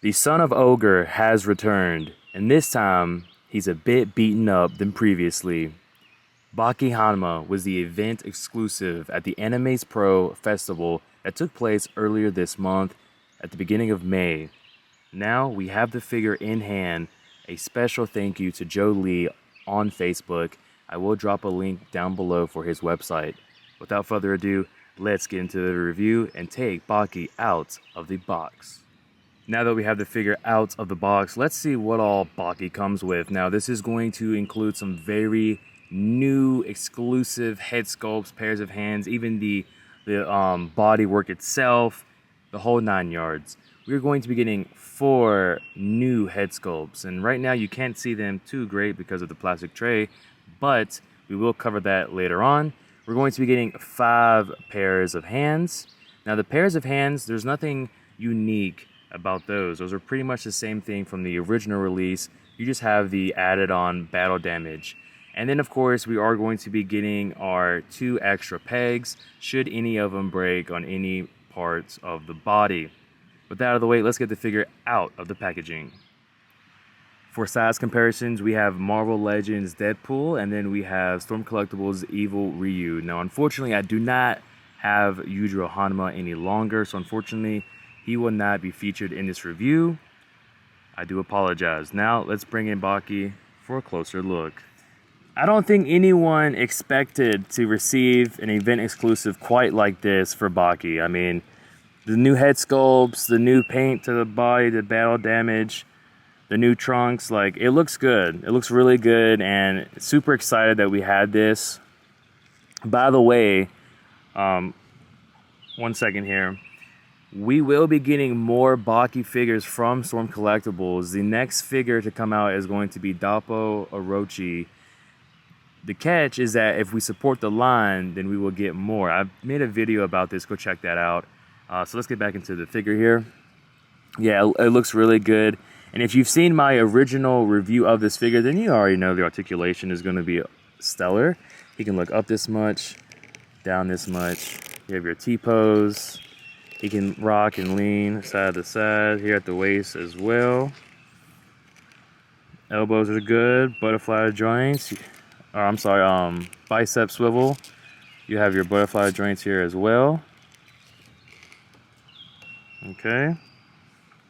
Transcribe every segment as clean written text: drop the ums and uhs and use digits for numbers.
The son of Ogre has returned, and this time he's a bit beaten up than previously. Baki Hanma was the event exclusive at the M.A.R.S Pro Festival that took place earlier this month at the beginning of May. Now we have the figure in hand. A special thank you to Joe Lee on Facebook. I will drop a link down below for his website. Without further ado, let's get into the review and take Baki out of the box. Now that we have the figure out of the box, let's see what all Baki comes with. Now this is going to include some very new exclusive head sculpts, pairs of hands, even the body work itself, the whole 9 yards. We're going to be getting 4 new head sculpts, and right now you can't see them too great because of the plastic tray, but we will cover that later on. We're going to be getting 5 pairs of hands. Now the pairs of hands, there's nothing unique about those. Those are pretty much the same thing from the original release. You just have the added on battle damage. And then of course we are going to be getting our 2 extra pegs should any of them break on any parts of the body. With that out of the way, let's get the figure out of the packaging. For size comparisons, we have Marvel Legends Deadpool, and then we have Storm Collectibles Evil Ryu. Now unfortunately I do not have Yujiro Hanma any longer, so unfortunately he will not be featured in this review. I do apologize. Now let's bring in Baki for a closer look. I don't think anyone expected to receive an event exclusive quite like this for Baki. I mean, the new head sculpts, the new paint to the body, the battle damage, the new trunks, like, it looks good. It looks really good, and super excited that we had this. By the way, 1 second here. We will be getting more Baki figures from Storm Collectibles. The next figure to come out is going to be Doppo Orochi. The catch is that if we support the line, then we will get more. I've made a video about this. Go check that out. So let's get back into the figure here. Yeah, it looks really good. And if you've seen my original review of this figure, then you already know the articulation is going to be stellar. He can look up this much, down this much. You have your T-pose. He can rock and lean side to side here at the waist as well. Elbows are good. Butterfly joints. Or I'm sorry, bicep swivel. You have your butterfly joints here as well. Okay.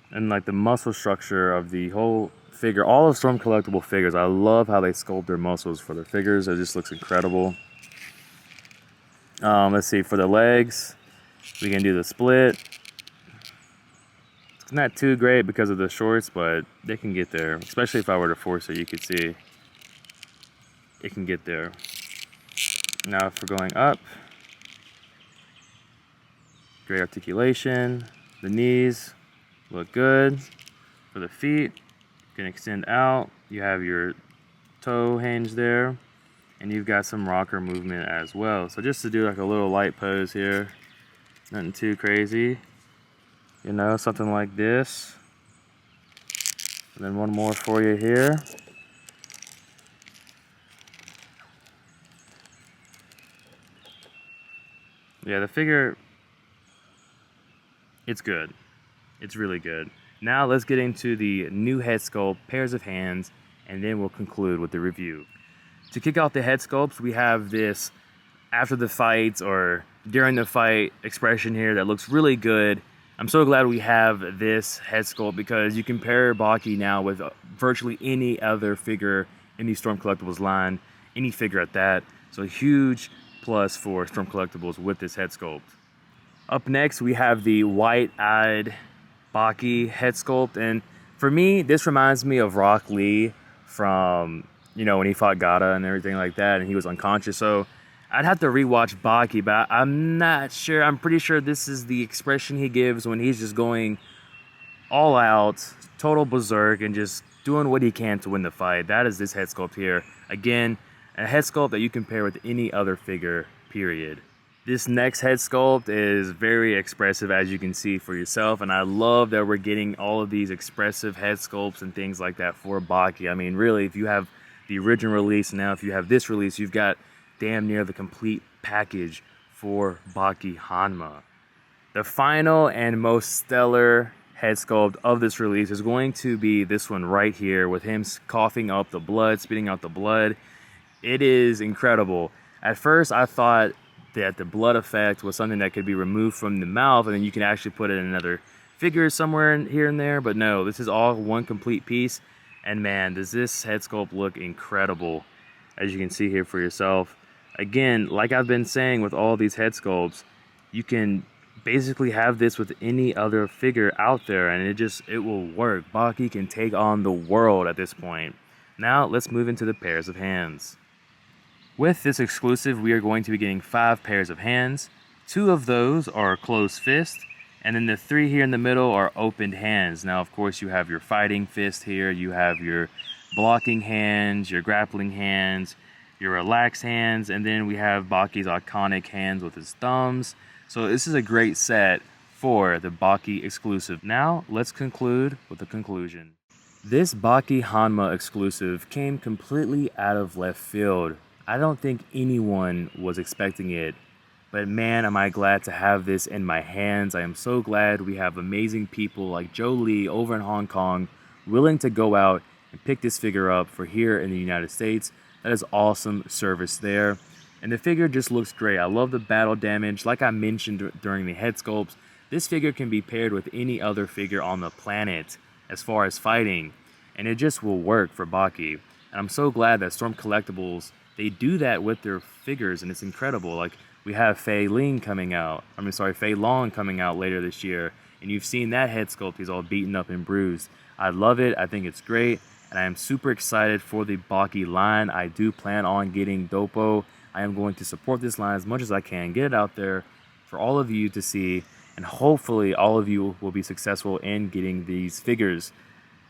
And like the muscle structure of the whole figure, all of Storm Collectible figures, I love how they sculpt their muscles for their figures. It just looks incredible. Let's see, for the legs, we can do the split. It's not too great because of the shorts, but they can get there. Especially if I were to force it, you could see it can get there. Now if we're going up, great articulation. The knees look good. For the feet, you can extend out. You have your toe hinge there, and you've got some rocker movement as well. So just to do like a little light pose here, nothing too crazy, you know, something like this. And then one more for you here. Yeah, the figure, it's good. It's really good. Now let's get into the new head sculpt, pairs of hands, and then we'll conclude with the review. To kick off the head sculpts, we have this after the fights or during the fight expression here that looks really good. I'm so glad we have this head sculpt because you can pair Baki now with virtually any other figure in the Storm Collectibles line, any figure at that. So a huge plus for Storm Collectibles with this head sculpt. Up next, we have the white-eyed Baki head sculpt, and for me, this reminds me of Rock Lee from, you know, when he fought Gata and everything like that, and he was unconscious. So I'd have to rewatch Baki, but I'm not sure. I'm pretty sure this is the expression he gives when he's just going all out, total berserk, and just doing what he can to win the fight. That is this head sculpt here. Again, a head sculpt that you can pair with any other figure, period. This next head sculpt is very expressive, as you can see for yourself, and I love that we're getting all of these expressive head sculpts and things like that for Baki. I mean, really, if you have the original release, now if you have this release, you've got damn near the complete package for Baki Hanma. The final and most stellar head sculpt of this release is going to be this one right here with him coughing up the blood, spitting out the blood. It is incredible. At first, I thought that the blood effect was something that could be removed from the mouth and then you can actually put it in another figure somewhere here and there, but no, this is all one complete piece. And man, does this head sculpt look incredible, as you can see here for yourself. Again, like I've been saying with all these head sculpts, you can basically have this with any other figure out there and it will work. Baki can take on the world at this point. Now let's move into the pairs of hands. With this exclusive, we are going to be getting 5 pairs of hands. 2 of those are closed fist, and then the 3 here in the middle are opened hands. Now, of course, you have your fighting fist here, you have your blocking hands, your grappling hands, your relaxed hands, and then we have Baki's iconic hands with his thumbs. So this is a great set for the Baki exclusive. Now, let's conclude with the conclusion. This Baki Hanma exclusive came completely out of left field. I don't think anyone was expecting it, but man, am I glad to have this in my hands. I am so glad we have amazing people like Joe Lee over in Hong Kong willing to go out and pick this figure up for here in the United States. That is awesome service there. And the figure just looks great. I love the battle damage. Like I mentioned during the head sculpts, this figure can be paired with any other figure on the planet as far as fighting, and it just will work for Baki. And I'm so glad that Storm Collectibles, they do that with their figures, and it's incredible. Like, we have Fei Long coming out later this year, and you've seen that head sculpt. He's all beaten up and bruised. I love it. I think it's great, and I am super excited for the Baki line. I do plan on getting Doppo. I am going to support this line as much as I can, get it out there for all of you to see, and hopefully all of you will be successful in getting these figures.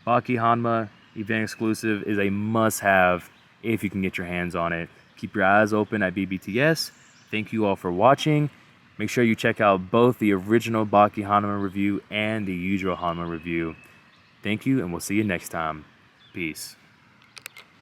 Baki Hanma event exclusive is a must-have if you can get your hands on it. Keep your eyes open at BBTS. Thank you all for watching. Make sure you check out both the original Baki Hanma review and the usual Hanma review. Thank you, and we'll see you next time. Peace.